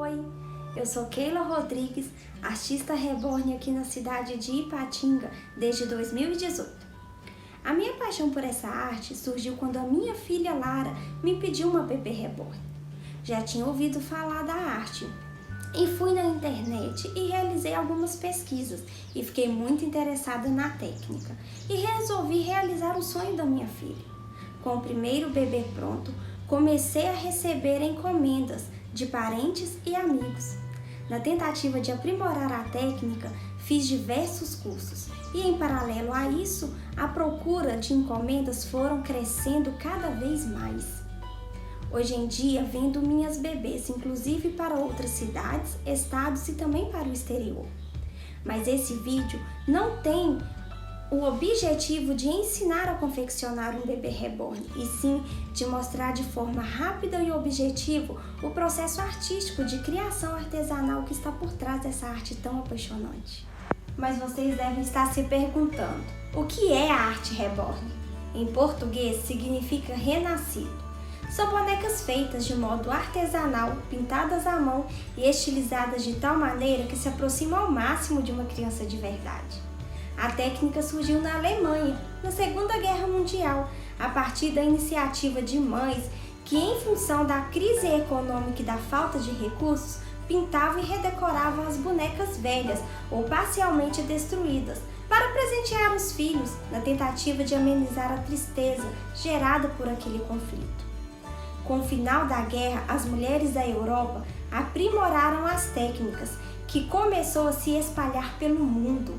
Oi, eu sou Keila Rodrigues, artista reborn aqui na cidade de Ipatinga desde 2018. A minha paixão por essa arte surgiu quando a minha filha Lara me pediu uma bebê reborn. Já tinha ouvido falar da arte e fui na internet e realizei algumas pesquisas e fiquei muito interessada na técnica e resolvi realizar o sonho da minha filha. Com o primeiro bebê pronto, comecei a receber encomendas de parentes e amigos. Na tentativa de aprimorar a técnica, fiz diversos cursos e, em paralelo a isso, a procura de encomendas foram crescendo cada vez mais. Hoje em dia, vendo minhas bebês, inclusive para outras cidades, estados e também para o exterior. Mas esse vídeo não tem o objetivo de ensinar a confeccionar um bebê reborn, e sim de mostrar de forma rápida e objetiva o processo artístico de criação artesanal que está por trás dessa arte tão apaixonante. Mas vocês devem estar se perguntando, o que é a arte reborn? Em português significa renascido. São bonecas feitas de modo artesanal, pintadas à mão e estilizadas de tal maneira que se aproximam ao máximo de uma criança de verdade. A técnica surgiu na Alemanha, na Segunda Guerra Mundial, a partir da iniciativa de mães que, em função da crise econômica e da falta de recursos, pintavam e redecoravam as bonecas velhas ou parcialmente destruídas para presentear os filhos, na tentativa de amenizar a tristeza gerada por aquele conflito. Com o final da guerra, as mulheres da Europa aprimoraram as técnicas, que começou a se espalhar pelo mundo.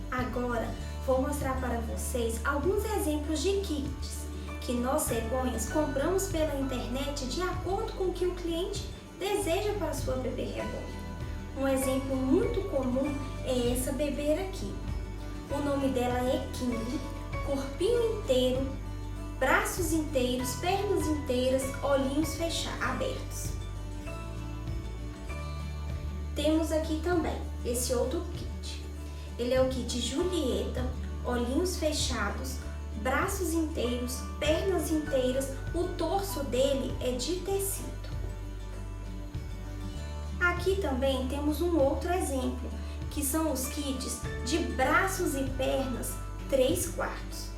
Agora, vou mostrar para vocês alguns exemplos de kits que nós cegonhas compramos pela internet de acordo com o que o cliente deseja para sua bebê reborn. Um exemplo muito comum é essa bebê aqui. O nome dela é King, corpinho inteiro, braços inteiros, pernas inteiras, olhinhos abertos. Temos aqui também esse outro kit. Ele é o kit Julieta, olhinhos fechados, braços inteiros, pernas inteiras, o torso dele é de tecido. Aqui também temos um outro exemplo, que são os kits de braços e pernas 3/4.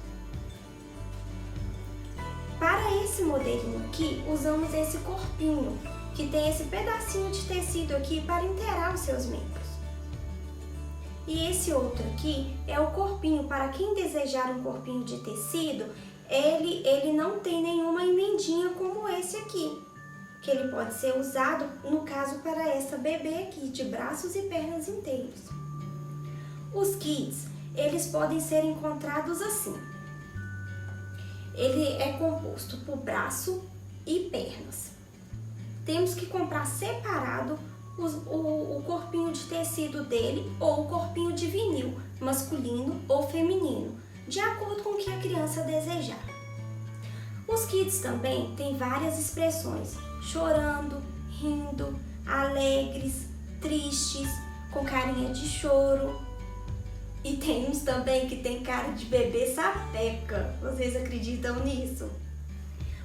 Para esse modelinho aqui, usamos esse corpinho, que tem esse pedacinho de tecido aqui para inteirar os seus membros. E esse outro aqui é o corpinho, para quem desejar um corpinho de tecido, ele não tem nenhuma emendinha como esse aqui, que ele pode ser usado, no caso, para essa bebê aqui, de braços e pernas inteiros. Os kits, eles podem ser encontrados assim. Ele é composto por braço e pernas. Temos que comprar separado o corpinho de tecido dele ou o corpinho de vinil, masculino ou feminino, de acordo com o que a criança desejar. Os kits também têm várias expressões: chorando, rindo, alegres, tristes, com carinha de choro. E tem uns também que tem cara de bebê sapeca. Vocês acreditam nisso?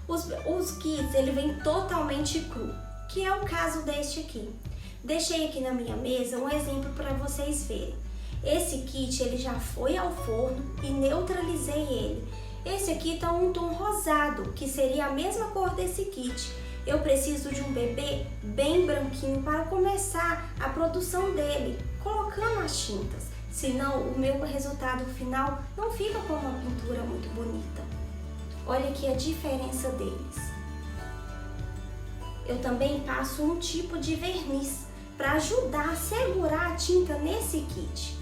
Os kits, ele vem totalmente cru, que é o caso deste aqui. Deixei aqui na minha mesa um exemplo para vocês verem. Esse kit, ele já foi ao forno e neutralizei ele. Esse aqui tá um tom rosado, que seria a mesma cor desse kit. Eu preciso de um bebê bem branquinho para começar a produção dele, colocando as tintas. Senão o meu resultado final não fica com uma pintura muito bonita. Olha aqui a diferença deles. Eu também passo um tipo de verniz para ajudar a segurar a tinta nesse kit.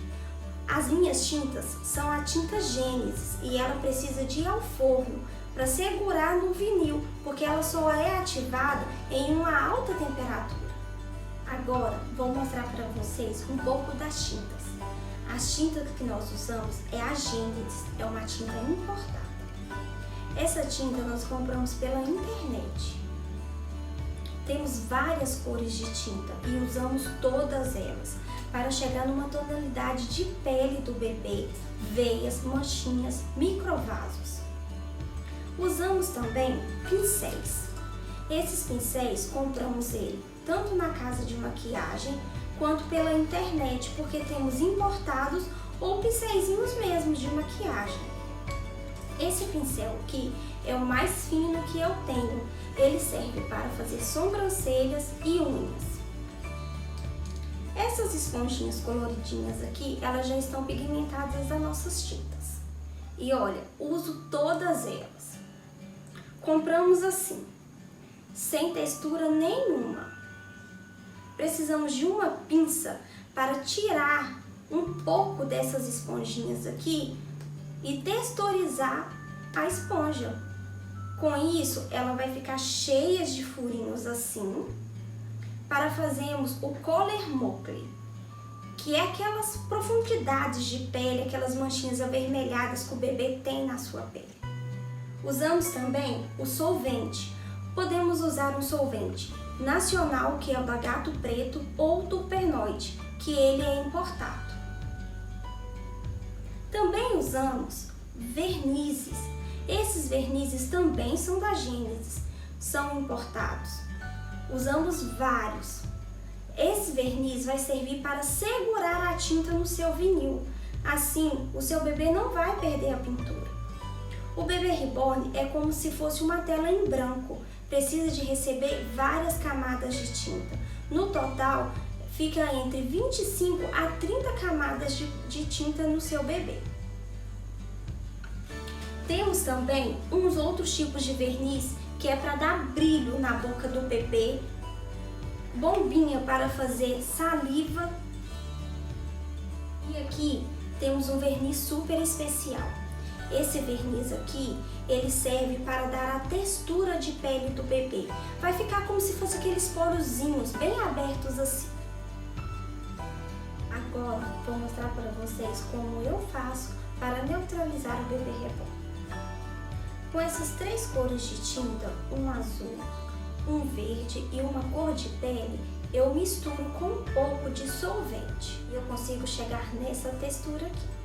As minhas tintas são a tinta Gênesis e ela precisa de ir ao forno para segurar no vinil, porque ela só é ativada em uma alta temperatura. Agora vou mostrar para vocês um pouco das tintas. As tintas que nós usamos é a Gênesis, é uma tinta importada. Essa tinta nós compramos pela internet. Temos várias cores de tinta e usamos todas elas para chegar numa tonalidade de pele do bebê, veias, manchinhas, microvasos. Usamos também pincéis. Esses pincéis compramos ele tanto na casa de maquiagem quanto pela internet, porque temos importados ou pincéisinhos mesmo de maquiagem. Esse pincel aqui é o mais fino que eu tenho. Ele serve para fazer sobrancelhas e unhas. Essas esponjinhas coloridinhas aqui, elas já estão pigmentadas das nossas tintas. E olha, uso todas elas. Compramos assim, sem textura nenhuma. Precisamos de uma pinça para tirar um pouco dessas esponjinhas aqui e texturizar a esponja. Com isso, ela vai ficar cheia de furinhos assim, para fazermos o color mocle, que é aquelas profundidades de pele, aquelas manchinhas avermelhadas que o bebê tem na sua pele. Usamos também o solvente. Podemos usar um solvente nacional, que é o da Gato Preto, ou do Pernoite, que ele é importado. Também usamos vernizes. Esses vernizes também são da Gênesis, são importados. Usamos vários. Esse verniz vai servir para segurar a tinta no seu vinil. Assim, o seu bebê não vai perder a pintura. O bebê reborn é como se fosse uma tela em branco. Precisa de receber várias camadas de tinta. No total, fica entre 25 a 30 camadas de tinta no seu bebê. Temos também uns outros tipos de verniz que é para dar brilho na boca do bebê, bombinha para fazer saliva. E aqui temos um verniz super especial. Esse verniz aqui, ele serve para dar a textura de pele do bebê. Vai ficar como se fosse aqueles porozinhos bem abertos assim. Agora vou mostrar para vocês como eu faço para neutralizar o bebê reborn. Com essas três cores de tinta, um azul, um verde e uma cor de pele, eu misturo com um pouco de solvente e eu consigo chegar nessa textura aqui.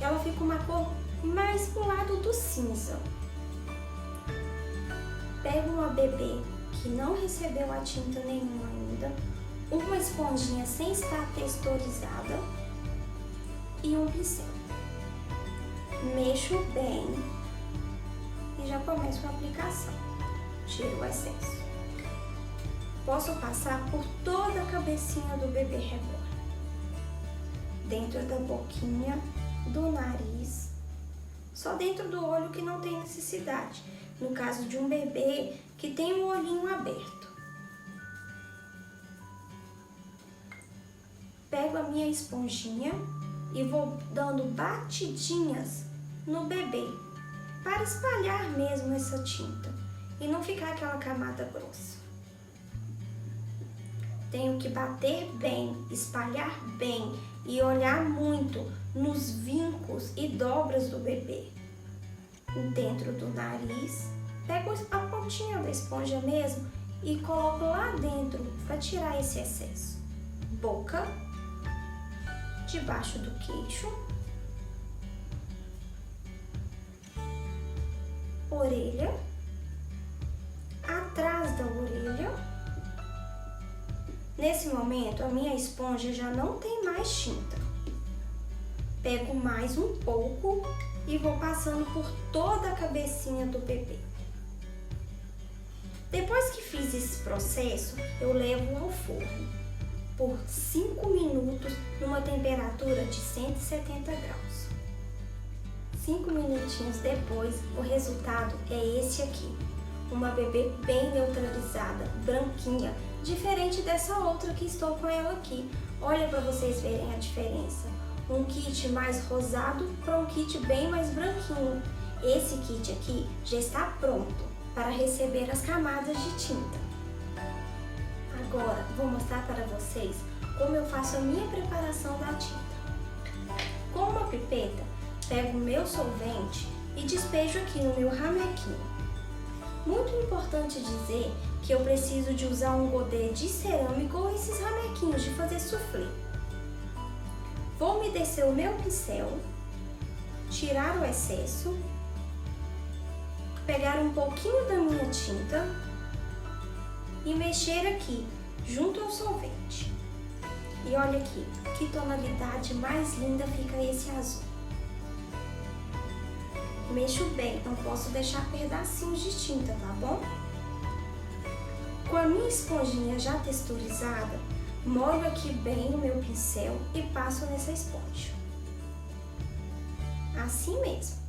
Ela fica uma cor mais pro lado do cinza. Pego uma bebê que não recebeu a tinta nenhuma ainda, uma esponjinha sem estar texturizada e um pincel. Mexo bem e já começo a aplicação. Tiro o excesso. Posso passar por toda a cabecinha do bebê reborn. Dentro da boquinha, do nariz, só dentro do olho que não tem necessidade. No caso de um bebê que tem um olhinho aberto. Pego a minha esponjinha e vou dando batidinhas no bebê, para espalhar mesmo essa tinta e não ficar aquela camada grossa. Tenho que bater bem, espalhar bem e olhar muito nos vincos e dobras do bebê. Dentro do nariz, pego a pontinha da esponja mesmo e coloco lá dentro para tirar esse excesso. Boca, debaixo do queixo, orelha, atrás da orelha. Nesse momento, a minha esponja já não tem mais tinta. Pego mais um pouco e vou passando por toda a cabecinha do bebê. Depois que fiz esse processo, eu levo ao forno por 5 minutos numa temperatura de 170 graus. 5 minutinhos depois, o resultado é esse aqui. Uma bebê bem neutralizada, branquinha, diferente dessa outra que estou com ela aqui. Olha para vocês verem a diferença. Um kit mais rosado para um kit bem mais branquinho. Esse kit aqui já está pronto para receber as camadas de tinta. Agora vou mostrar para vocês como eu faço a minha preparação da tinta. Com uma pipeta, pego o meu solvente e despejo aqui no meu ramequinho. Muito importante dizer que eu preciso de usar um godê de cerâmica ou esses ramequinhos de fazer soufflé. Vou umedecer o meu pincel, tirar o excesso pegar um pouquinho da minha tinta e mexer aqui, junto ao solvente. E olha aqui, que tonalidade mais linda fica esse azul. Mexo bem, não posso deixar pedacinhos de tinta, tá bom? Com a minha esponjinha já texturizada, molho aqui bem o meu pincel e passo nessa esponja. Assim mesmo.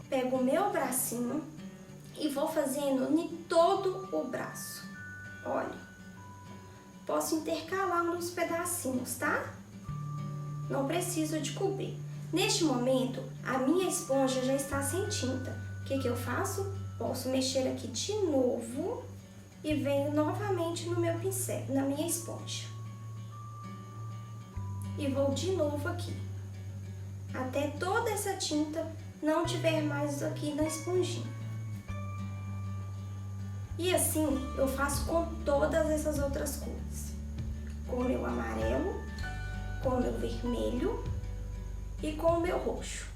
Pego o meu bracinho e vou fazendo em todo o braço. Olha, posso intercalar uns pedacinhos, tá? Não preciso de cobrir. Neste momento, a minha esponja já está sem tinta. O que eu faço? Posso mexer aqui de novo e venho novamente no meu pincel, na minha esponja. E vou de novo aqui, até toda essa tinta não tiver mais aqui na esponjinha. E assim eu faço com todas essas outras cores. Com o meu amarelo, com o meu vermelho e com o meu roxo.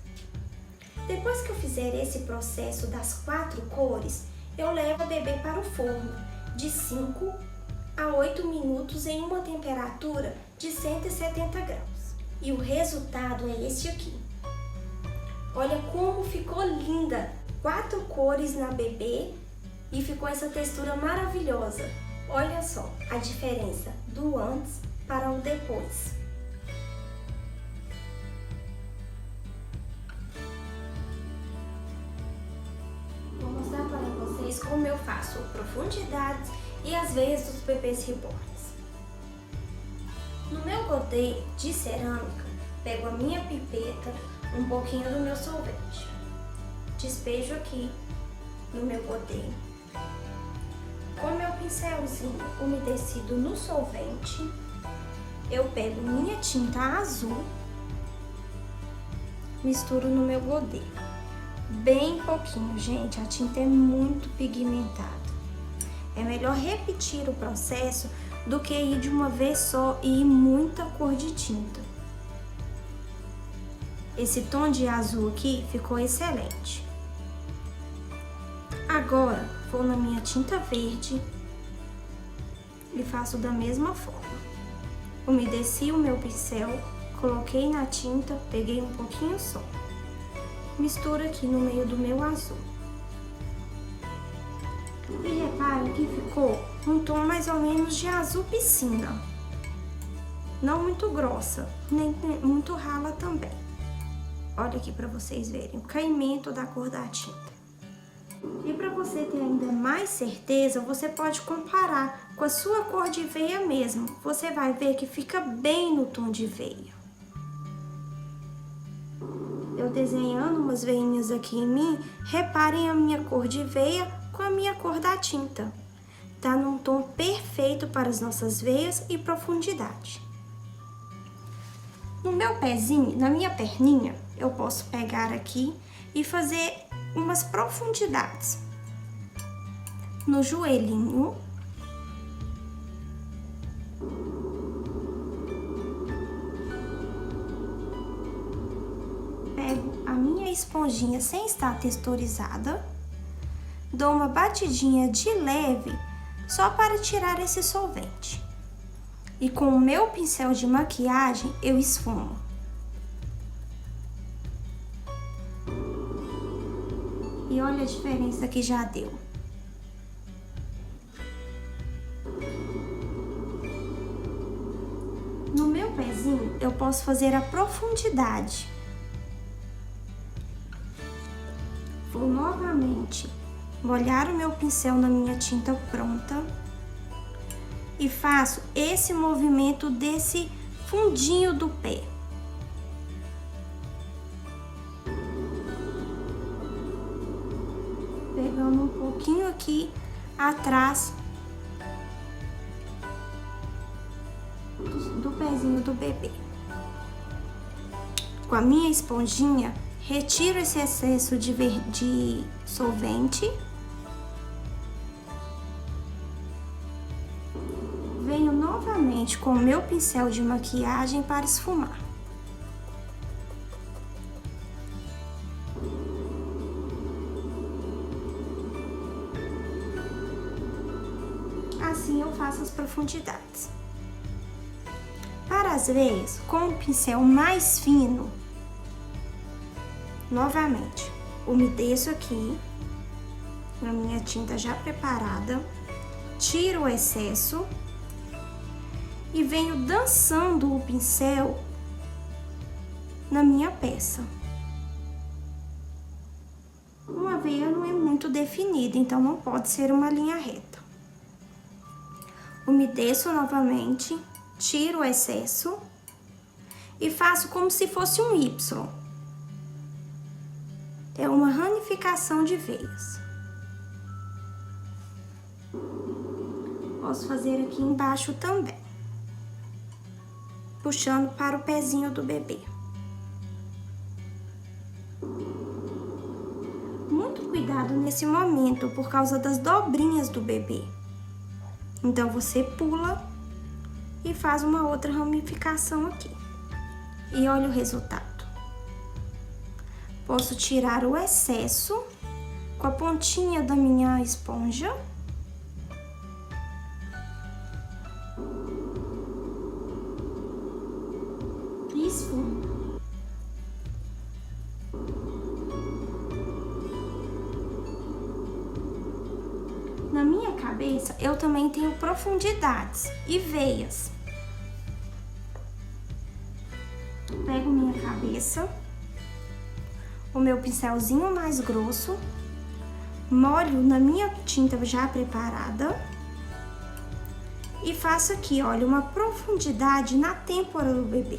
Depois que eu fizer esse processo das 4 cores, eu levo a bebê para o forno de 5 a 8 minutos em uma temperatura de 170 graus. E o resultado é esse aqui. Olha como ficou linda! 4 cores na bebê e ficou essa textura maravilhosa. Olha só a diferença do antes para o depois. Vou mostrar para vocês como eu faço profundidades e as veias dos bebês reborns. No meu godê de cerâmica, pego a minha pipeta, um pouquinho do meu solvente. Despejo aqui no meu godê. Com meu pincelzinho umedecido no solvente, eu pego minha tinta azul, misturo no meu godê. Bem pouquinho, gente, a tinta é muito pigmentada. É melhor repetir o processo do que ir de uma vez só e ir muita cor de tinta. Esse tom de azul aqui ficou excelente. Agora, vou na minha tinta verde e faço da mesma forma. Umedeci o meu pincel, coloquei na tinta, peguei um pouquinho só. Misturo aqui no meio do meu azul. E repare que ficou um tom mais ou menos de azul piscina. Não muito grossa, nem muito rala também. Olha aqui para vocês verem o caimento da cor da tinta. E para você ter ainda mais certeza, você pode comparar com a sua cor de veia mesmo. Você vai ver que fica bem no tom de veia. Eu desenhando umas veinhas aqui em mim, reparem a minha cor de veia com a minha cor da tinta. Tá num tom perfeito para as nossas veias e profundidade. No meu pezinho, na minha perninha, eu posso pegar aqui e fazer umas profundidades. No joelhinho. Pego a minha esponjinha sem estar texturizada, dou uma batidinha de leve só para tirar esse solvente. E com o meu pincel de maquiagem eu esfumo. E olha a diferença que já deu. No meu pezinho eu posso fazer a profundidade. Vou novamente molhar o meu pincel na minha tinta pronta e faço esse movimento desse fundinho do pé. Pegando um pouquinho aqui atrás do pezinho do bebê. Com a minha esponjinha, retiro esse excesso de solvente. Venho novamente com o meu pincel de maquiagem para esfumar. assim eu faço as profundidades. Para as veias, com o pincel mais fino, novamente, umedeço aqui na minha tinta já preparada, tiro o excesso e venho dançando o pincel na minha peça. Uma veia não é muito definida, então não pode ser uma linha reta. Umedeço novamente, tiro o excesso e faço como se fosse um Y. É uma ramificação de veias. Posso fazer aqui embaixo também, puxando para o pezinho do bebê. Muito cuidado nesse momento por causa das dobrinhas do bebê. Então você pula e faz uma outra ramificação aqui. E olha o resultado. Posso tirar o excesso com a pontinha da minha esponja. E esfumo. Na minha cabeça, eu também tenho profundidades e veias. Pego minha cabeça, o meu pincelzinho mais grosso, molho na minha tinta já preparada e faço aqui, olha, uma profundidade na têmpora do bebê.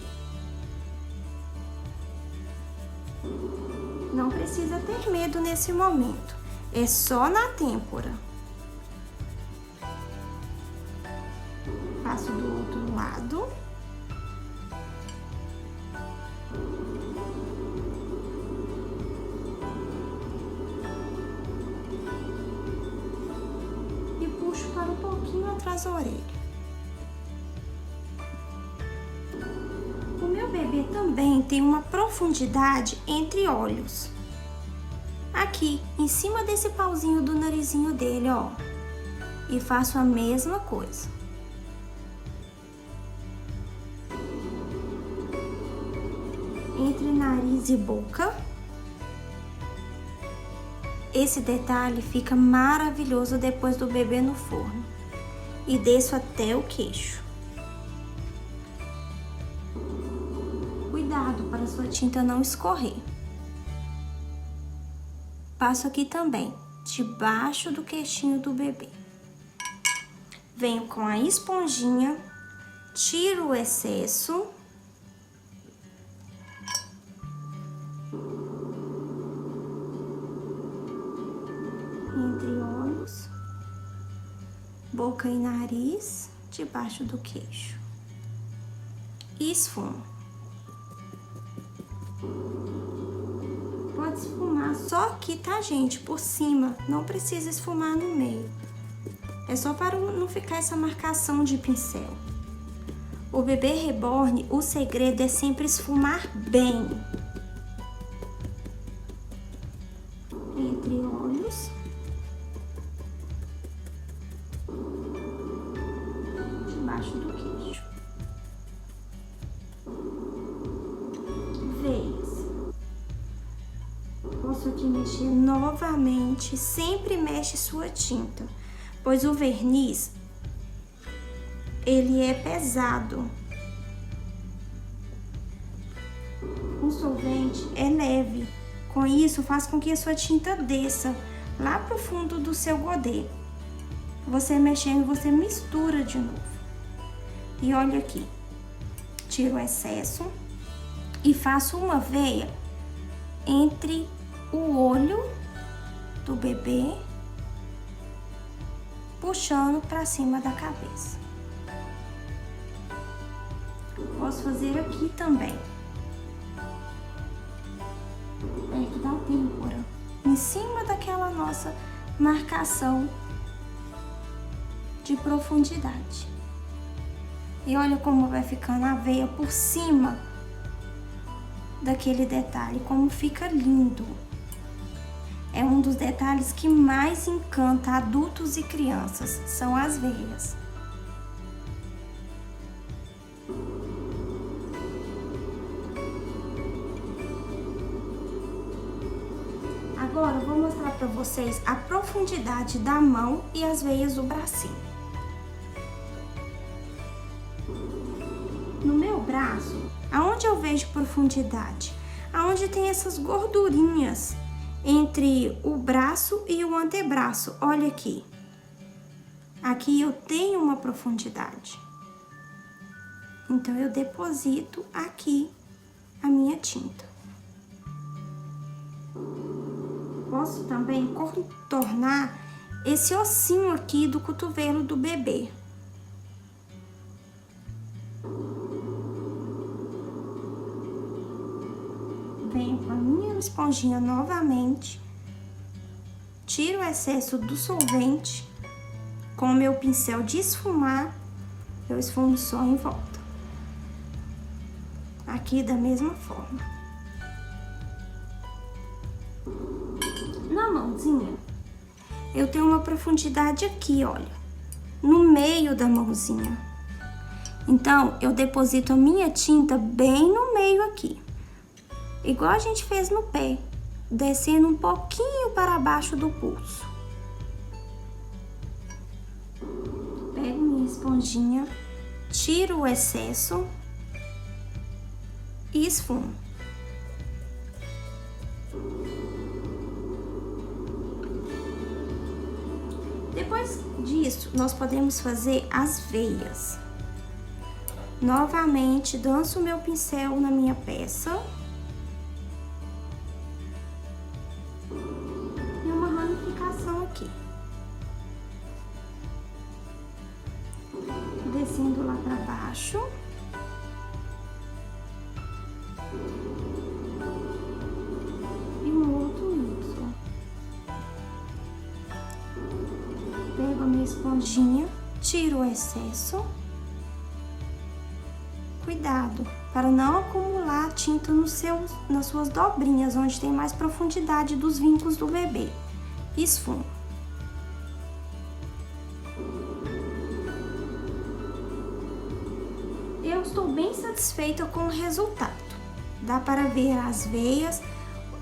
Não precisa ter medo nesse momento, é só na têmpora. Faço do outro lado. E puxo para um pouquinho atrás da orelha. O meu bebê também tem uma profundidade entre olhos. Aqui, em cima desse pauzinho do narizinho dele, ó. E faço a mesma coisa. Entre nariz e boca. Esse detalhe fica maravilhoso depois do bebê no forno. E desço até o queixo. Cuidado para sua tinta não escorrer. Passo aqui também, debaixo do queixinho do bebê. Venho com a esponjinha, tiro o excesso. Entre olhos, boca e nariz, debaixo do queixo. E esfumo. Pode esfumar só aqui, tá, gente? Por cima, não precisa esfumar no meio. É só para não ficar essa marcação de pincel. O bebê reborn, o segredo é sempre esfumar bem. Entre olhos. Debaixo do queixo. Veias. Posso aqui mexer novamente, sempre mexe sua tinta, pois o verniz, ele é pesado. O solvente é leve, com isso faz com que a sua tinta desça lá pro fundo do seu godê. Você mexendo, você mistura de novo. E olha aqui, tiro o excesso e faço uma veia entre o olho do bebê, puxando para cima da cabeça. Posso fazer aqui também, perto da têmpora, em cima daquela nossa marcação de profundidade. E olha como vai ficando a veia por cima daquele detalhe, como fica lindo. é um dos detalhes que mais encanta adultos e crianças, são as veias. Agora eu vou mostrar para vocês a profundidade da mão e as veias do bracinho. No meu braço, aonde eu vejo profundidade? Aonde tem essas gordurinhas entre o braço e o antebraço. Olha aqui. Aqui eu tenho uma profundidade. Então eu deposito aqui a minha tinta. Posso também contornar esse ossinho aqui do cotovelo do bebê. Venho com a minha esponjinha novamente, tiro o excesso do solvente, com o meu pincel de esfumar, eu esfumo só em volta. Aqui da mesma forma. Na mãozinha, eu tenho uma profundidade aqui, olha, no meio da mãozinha. Então, eu deposito a minha tinta bem no meio aqui. Igual a gente fez no pé, descendo um pouquinho para baixo do pulso. Pego minha esponjinha, tiro o excesso e esfumo. Depois disso, nós podemos fazer as veias. Novamente, danço o meu pincel na minha peça. E uma ramificação aqui. Descendo lá para baixo. E um outro isso. Pego a minha esponjinha, tiro o excesso. Cuidado para não acumular tinta nas suas dobrinhas, onde tem mais profundidade dos vincos do bebê. Esfumo. Eu estou bem satisfeita com o resultado. Dá para ver as veias,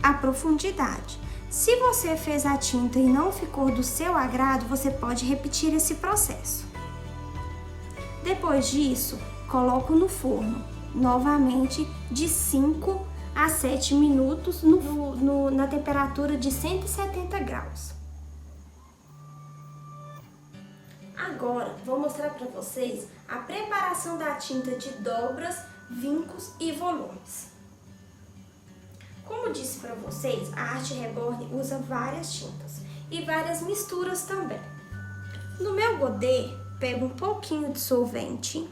a profundidade. Se você fez a tinta e não ficou do seu agrado, você pode repetir esse processo. Depois disso, coloco no forno, novamente de 5 a 7 minutos na temperatura de 170 graus. Agora, vou mostrar para vocês a preparação da tinta de dobras, vincos e volumes. Como disse para vocês, a Arte Reborn usa várias tintas e várias misturas também. No meu godê, pego um pouquinho de solvente,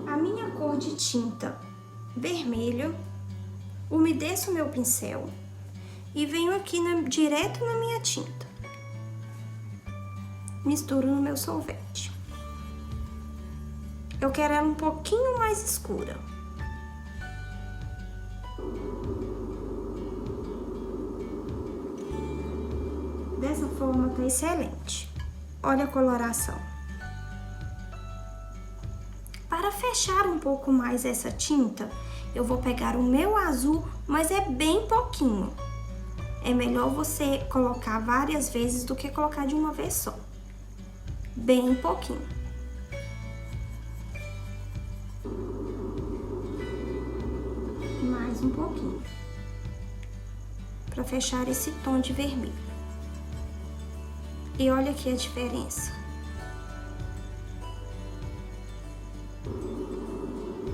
a minha cor de tinta vermelha, umedeço o meu pincel e venho aqui direto na minha tinta. Misturo no meu solvente. Eu quero ela um pouquinho mais escura. Dessa forma tá excelente. Olha a coloração. Para fechar um pouco mais essa tinta, eu vou pegar o meu azul, mas é bem pouquinho. É melhor você colocar várias vezes do que colocar de uma vez só. Bem pouquinho. Mais um pouquinho. Para fechar esse tom de vermelho. E olha aqui a diferença.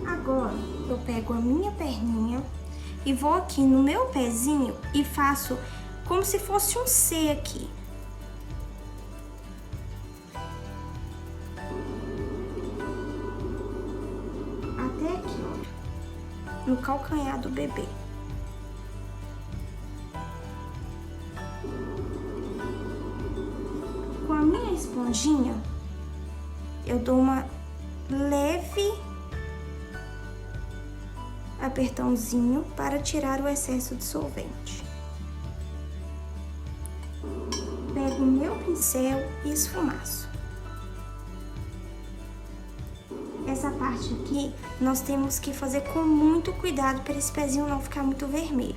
Agora, eu pego a minha perninha e vou aqui no meu pezinho e faço como se fosse um C aqui. Até aqui, ó, no calcanhar do bebê. Com a minha esponjinha, eu dou uma leve apertãozinho para tirar o excesso de solvente. Pego o meu pincel e esfumaço. Essa parte aqui nós temos que fazer com muito cuidado para esse pezinho não ficar muito vermelho.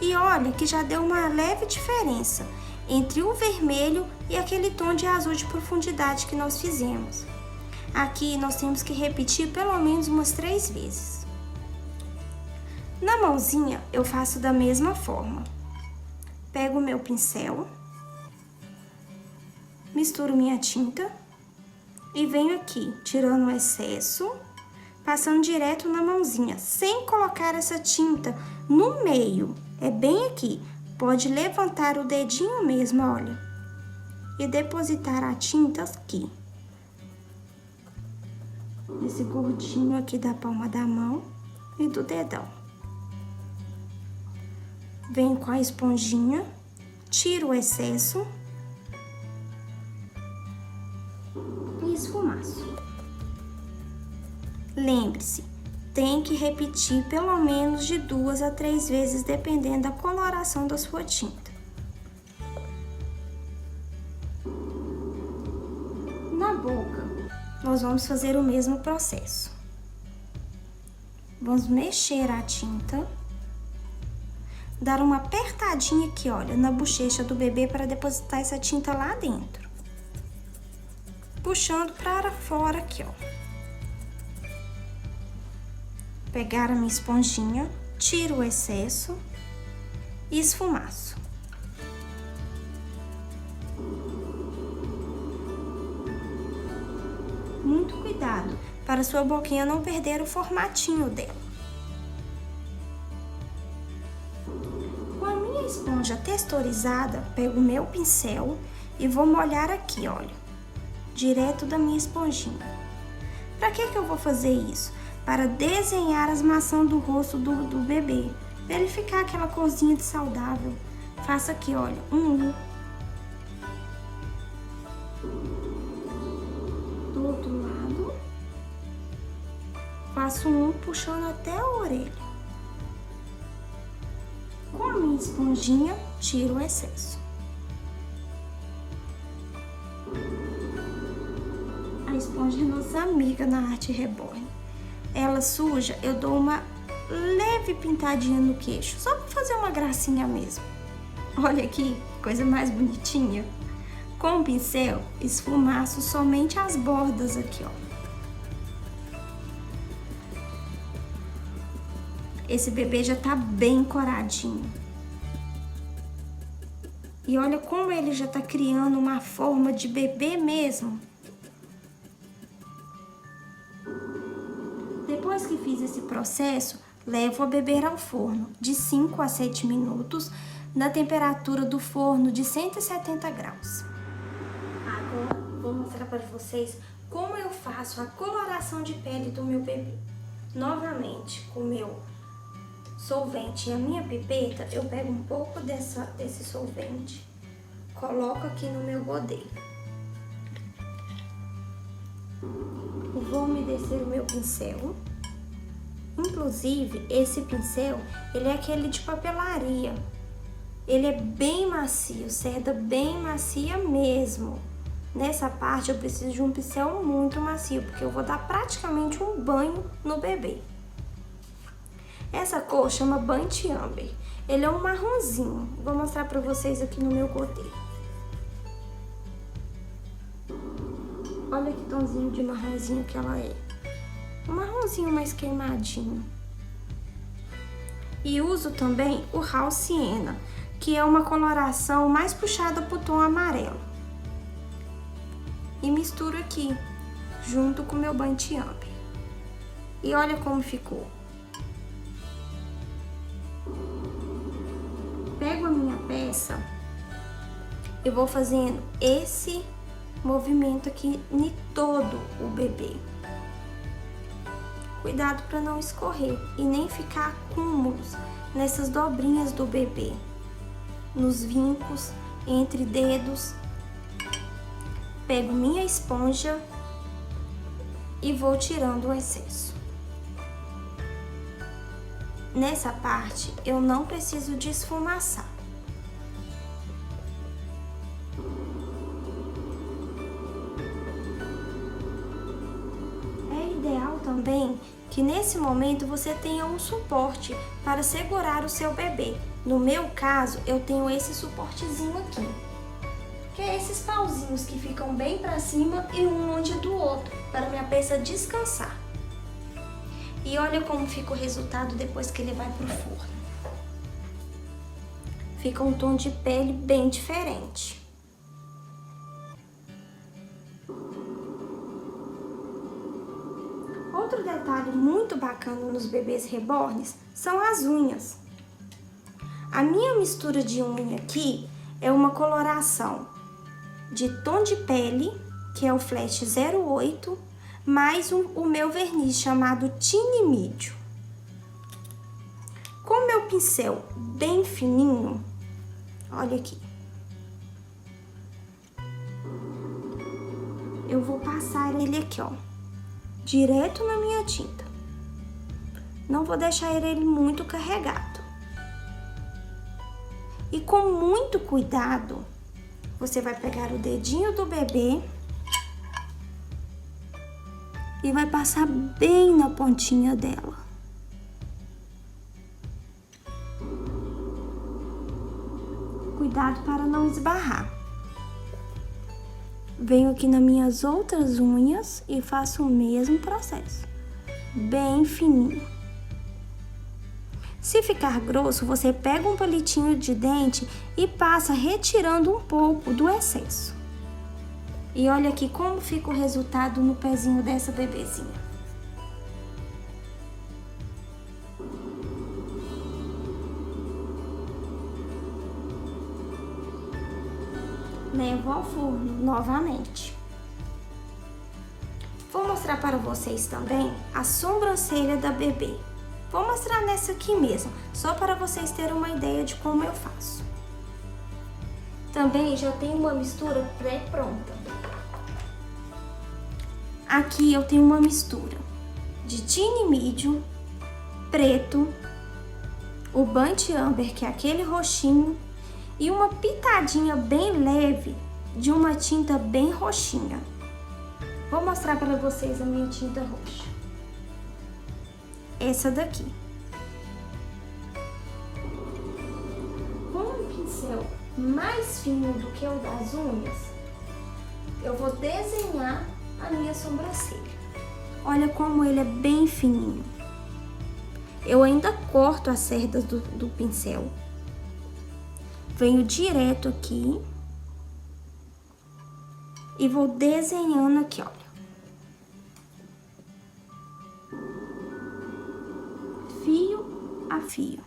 E olha que já deu uma leve diferença entre o vermelho e aquele tom de azul de profundidade que nós fizemos. Aqui nós temos que repetir pelo menos umas 3 vezes. Na mãozinha eu faço da mesma forma. Pego o meu pincel, misturo minha tinta e venho aqui, tirando o excesso, passando direto na mãozinha, sem colocar essa tinta no meio, é bem aqui. Pode levantar o dedinho mesmo, olha, e depositar a tinta aqui. Esse gordinho aqui da palma da mão e do dedão. Venho com a esponjinha, tiro o excesso e esfumaço. Lembre-se, tem que repetir pelo menos de 2 a 3 vezes, dependendo da coloração da sua tinta. Na boca, nós vamos fazer o mesmo processo. Vamos mexer a tinta, dar uma apertadinha aqui, olha, na bochecha do bebê para depositar essa tinta lá dentro. Puxando para fora aqui, ó. Pegar a minha esponjinha, tiro o excesso e esfumaço. Muito cuidado para sua boquinha não perder o formatinho dela. Com a minha esponja texturizada, pego o meu pincel e vou molhar aqui, olha, direto da minha esponjinha. Para que eu vou fazer isso? Para desenhar as maçãs do rosto do bebê, para ele ficar aquela corzinha de saudável. Faço aqui, olha, um U. Do outro lado, faço um U puxando até a orelha. Com a minha esponjinha, tiro o excesso. A esponja é nossa amiga na arte reborn. Ela suja, eu dou uma leve pintadinha no queixo, só para fazer uma gracinha mesmo. Olha aqui, coisa mais bonitinha. Com o pincel, esfumaço somente as bordas aqui, ó. Esse bebê já tá bem coradinho. E olha como ele já tá criando uma forma de bebê mesmo. Depois que fiz esse processo, levo a beber ao forno de 5 a 7 minutos, na temperatura do forno de 170 graus. Agora, vou mostrar para vocês como eu faço a coloração de pele do meu bebê. Novamente, com o meu solvente e a minha pipeta, eu pego um pouco desse solvente, coloco aqui no meu godê. Vou umedecer o meu pincel. Inclusive, esse pincel, ele é aquele de papelaria. Ele é bem macio, cerda bem macia mesmo. Nessa parte eu preciso de um pincel muito macio, porque eu vou dar praticamente um banho no bebê. Essa cor chama Burnt Umber. Ele é um marronzinho. Vou mostrar pra vocês aqui no meu godê. Olha que tomzinho de marronzinho que ela é. Um marronzinho mais queimadinho. E uso também o Raw Sienna, que é uma coloração mais puxada pro tom amarelo. E misturo aqui, junto com o meu Burnt Umber. E olha como ficou. Pego a minha peça e vou fazendo esse movimento aqui em todo o bebê. Cuidado para não escorrer e nem ficar acúmulos nessas dobrinhas do bebê, nos vincos, entre dedos. Pego minha esponja e vou tirando o excesso. nessa parte eu não preciso de esfumaçar. É ideal também que nesse momento você tenha um suporte para segurar o seu bebê. No meu caso, eu tenho esse suportezinho aqui, que é esses pauzinhos que ficam bem para cima e um longe do outro, para minha peça descansar. E olha como fica o resultado depois que ele vai pro forno. Fica um tom de pele bem diferente. Outro detalhe muito bacana nos bebês reborns são as unhas. A minha mistura de unha aqui é uma coloração de tom de pele, que é o Flash 08, mais o meu verniz chamado Tiny Medium. Com o meu pincel bem fininho, olha aqui, eu vou passar ele aqui, ó, direto na minha tinta. Não vou deixar ele muito carregado. E com muito cuidado, você vai pegar o dedinho do bebê e vai passar bem na pontinha dela. Cuidado para não esbarrar. Venho aqui nas minhas outras unhas e faço o mesmo processo, bem fininho. Se ficar grosso, você pega um palitinho de dente e passa retirando um pouco do excesso. E olha aqui como fica o resultado no pezinho dessa bebezinha. Levo ao forno novamente. Vou mostrar para vocês também a sobrancelha da bebê. Vou mostrar nessa aqui mesmo, só para vocês terem uma ideia de como eu faço. Também já tenho uma mistura pré-pronta. Aqui eu tenho uma mistura de Tiny Medium, preto, o Burnt Umber, que é aquele roxinho, e uma pitadinha bem leve de uma tinta bem roxinha. Vou mostrar para vocês a minha tinta roxa. Essa daqui. Com um pincel mais fino do que o das unhas, eu vou desenhar a minha sobrancelha. Olha como ele é bem fininho. Eu ainda corto as cerdas do pincel. Venho direto aqui e vou desenhando aqui, olha. Fio a fio.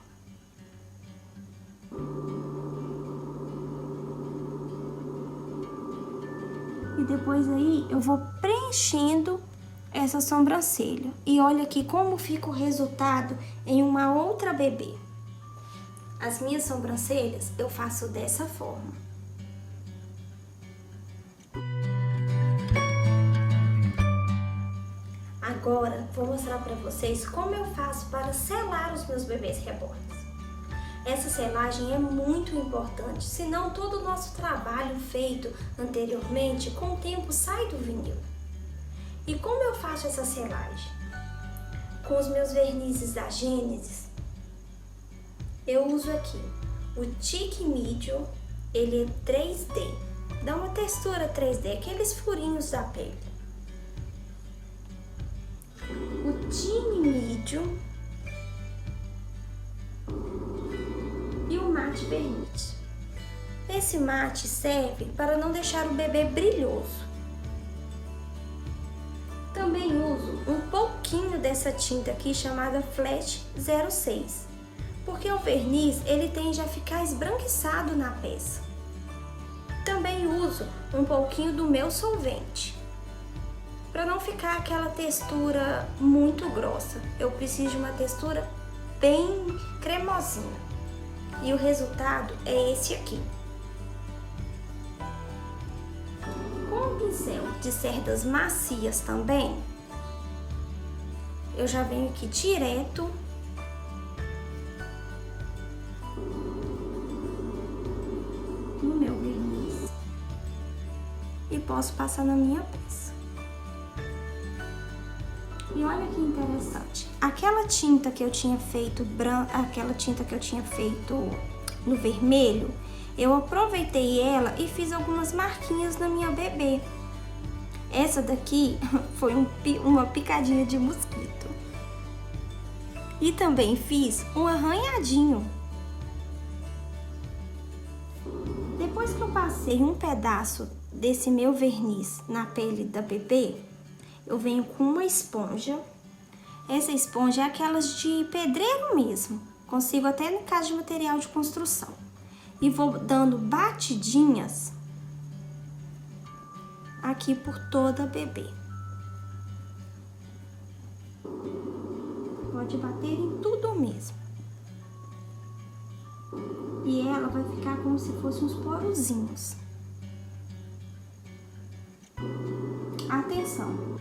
E depois aí eu vou preenchendo essa sobrancelha. E olha aqui como fica o resultado em uma outra bebê. As minhas sobrancelhas eu faço dessa forma. Agora vou mostrar para vocês como eu faço para selar os meus bebês reborns. Essa selagem é muito importante, senão todo o nosso trabalho feito anteriormente com o tempo sai do vinil. E como eu faço essa selagem? Com os meus vernizes da Gênesis, eu uso aqui o Thick Medium, ele é 3D, dá uma textura 3D, aqueles furinhos da pele. O Tiny Medium e o Matte Verniz. Esse mate serve para não deixar o bebê brilhoso. Também uso um pouquinho dessa tinta aqui chamada Flash 06. Porque o verniz ele tende a ficar esbranquiçado na peça. Também uso um pouquinho do meu solvente, para não ficar aquela textura muito grossa. Eu preciso de uma textura bem cremosinha. E o resultado é esse aqui. Com o pincel de cerdas macias também, eu já venho aqui direto posso passar na minha peça. E olha que interessante, aquela tinta que eu tinha feito aquela tinta que eu tinha feito no vermelho, eu aproveitei ela e fiz algumas marquinhas na minha bebê. Essa daqui foi uma picadinha de mosquito. E também fiz um arranhadinho. Depois que eu passei um pedaço desse meu verniz na pele da bebê, eu venho com uma esponja. Essa esponja é aquelas de pedreiro mesmo. Consigo até em casa de material de construção. E vou dando batidinhas aqui por toda a bebê. Pode bater em tudo mesmo. E ela vai ficar como se fossem uns porozinhos. Atenção!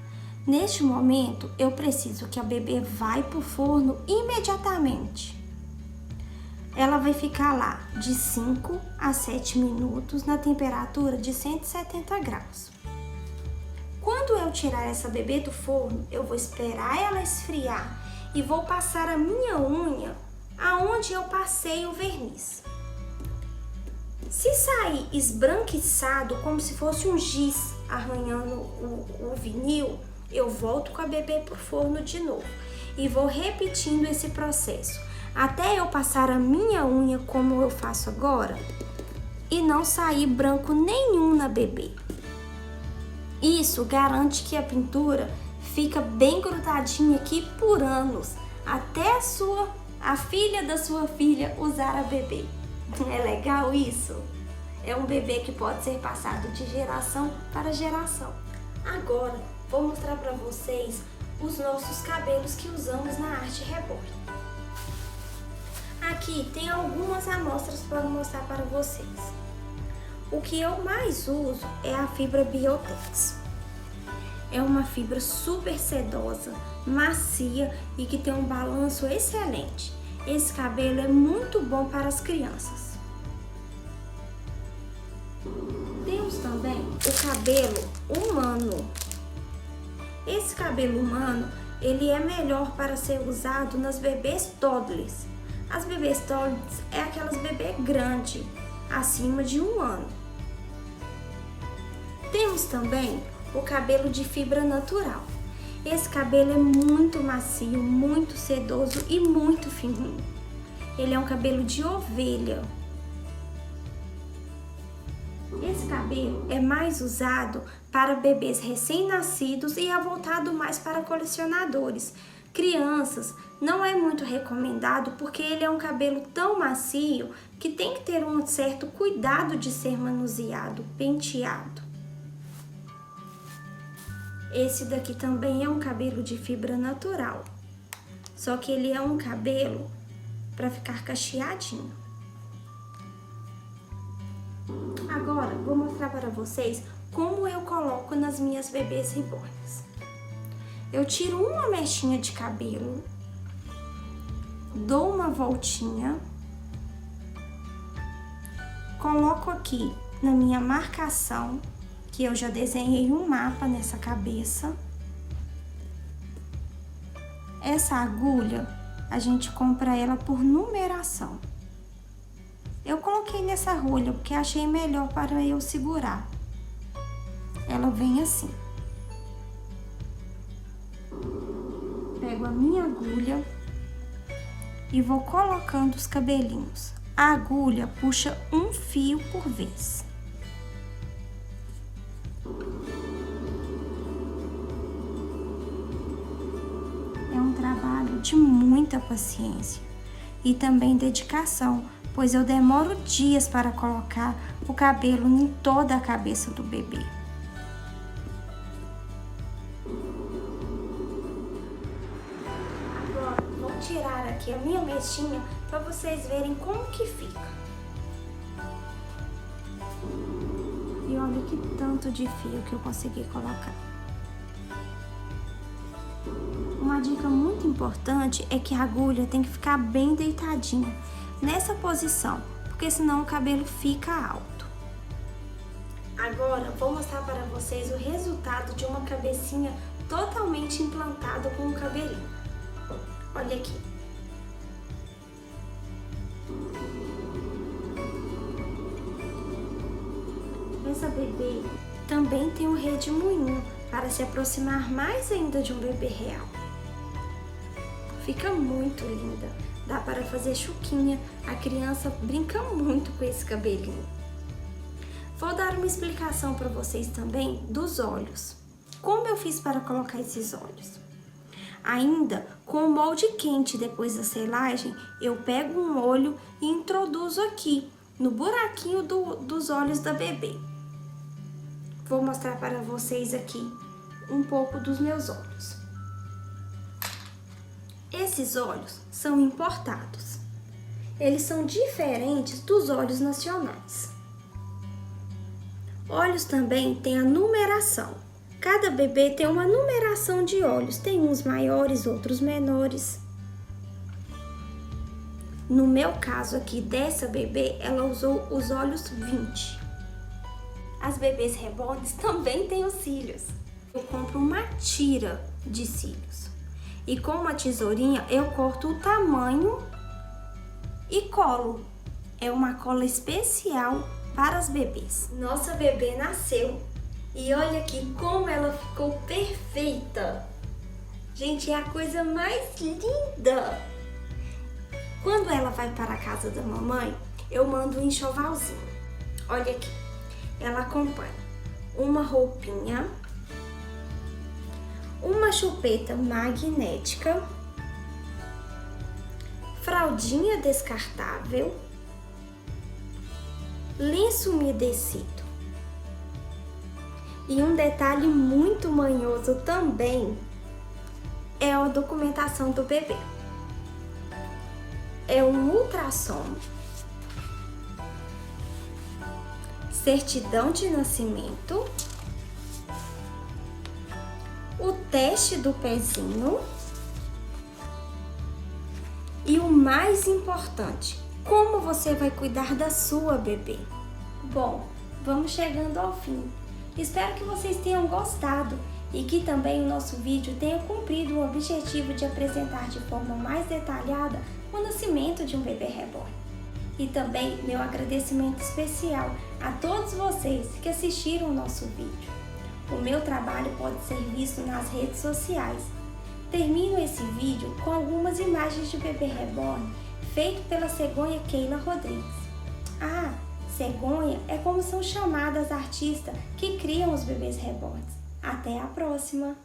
Neste momento, eu preciso que a bebê vai pro forno imediatamente. Ela vai ficar lá de 5 a 7 minutos na temperatura de 170 graus. Quando eu tirar essa bebê do forno, eu vou esperar ela esfriar e vou passar a minha unha aonde eu passei o verniz. Se sair esbranquiçado, como se fosse um giz arranhando o vinil, eu volto com a bebê pro forno de novo e vou repetindo esse processo até eu passar a minha unha como eu faço agora e não sair branco nenhum na bebê. Isso garante que a pintura fica bem grudadinha aqui por anos, até a filha da sua filha usar a bebê. É legal isso? É um bebê que pode ser passado de geração para geração. Agora, vou mostrar para vocês os nossos cabelos que usamos na arte reborn. Aqui tem algumas amostras para mostrar para vocês. O que eu mais uso é a fibra Biotex. É uma fibra super sedosa, macia e que tem um balanço excelente. Esse cabelo é muito bom para as crianças. Temos também o cabelo humano. Esse cabelo humano, ele é melhor para ser usado nas bebês toddlers. As bebês toddlers é aquelas bebês grandes, acima de 1 ano. Temos também o cabelo de fibra natural. Esse cabelo é muito macio, muito sedoso e muito fininho. Ele é um cabelo de ovelha. Esse cabelo é mais usado para bebês recém-nascidos e é voltado mais para colecionadores. Crianças não é muito recomendado porque ele é um cabelo tão macio que tem que ter um certo cuidado de ser manuseado, penteado. Esse daqui também é um cabelo de fibra natural, só que ele é um cabelo para ficar cacheadinho. Agora, vou mostrar para vocês como eu coloco nas minhas bebês reborns. Eu tiro uma mechinha de cabelo, dou uma voltinha, coloco aqui na minha marcação, que eu já desenhei um mapa nessa cabeça. Essa agulha, a gente compra ela por numeração. Eu coloquei nessa rolha porque achei melhor para eu segurar. Ela vem assim. Pego a minha agulha e vou colocando os cabelinhos. A agulha puxa um fio por vez. É um trabalho de muita paciência e também dedicação, pois eu demoro dias para colocar o cabelo em toda a cabeça do bebê. Agora, vou tirar aqui a minha mechinha para vocês verem como que fica. E olha que tanto de fio que eu consegui colocar. Uma dica muito importante é que a agulha tem que ficar bem deitadinha nessa posição, porque senão o cabelo fica alto. Agora vou mostrar para vocês o resultado de uma cabecinha totalmente implantada com um cabelinho. Olha aqui. Essa bebê também tem um redemoinho para se aproximar mais ainda de um bebê real. Fica muito linda, dá para fazer chuquinha, a criança brinca muito com esse cabelinho. Vou dar uma explicação para vocês também dos olhos. Como eu fiz para colocar esses olhos? Ainda com o molde quente depois da selagem, eu pego um olho e introduzo aqui no buraquinho dos olhos da bebê. Vou mostrar para vocês aqui um pouco dos meus olhos. Esses olhos são importados. Eles são diferentes dos olhos nacionais. Olhos também têm a numeração. Cada bebê tem uma numeração de olhos. Tem uns maiores, outros menores. No meu caso aqui dessa bebê, ela usou os olhos 20. As bebês reborns também têm os cílios. Eu compro uma tira de cílios. E com uma tesourinha eu corto o tamanho e colo. É uma cola especial para as bebês. Nossa bebê nasceu e olha aqui como ela ficou perfeita. Gente, é a coisa mais linda. Quando ela vai para a casa da mamãe, eu mando um enxovalzinho. Olha aqui, ela acompanha uma roupinha, uma chupeta magnética, fraldinha descartável, lenço umedecido. E um detalhe muito manhoso também é a documentação do bebê. É um ultrassom, certidão de nascimento, o teste do pezinho e o mais importante, como você vai cuidar da sua bebê. Bom, vamos chegando ao fim. Espero que vocês tenham gostado e que também o nosso vídeo tenha cumprido o objetivo de apresentar de forma mais detalhada o nascimento de um bebê reborn. E também meu agradecimento especial a todos vocês que assistiram o nosso vídeo. O meu trabalho pode ser visto nas redes sociais. Termino esse vídeo com algumas imagens de bebê reborn feito pela cegonha Keila Rodrigues. Ah, cegonha é como são chamadas as artistas que criam os bebês reborns. Até a próxima!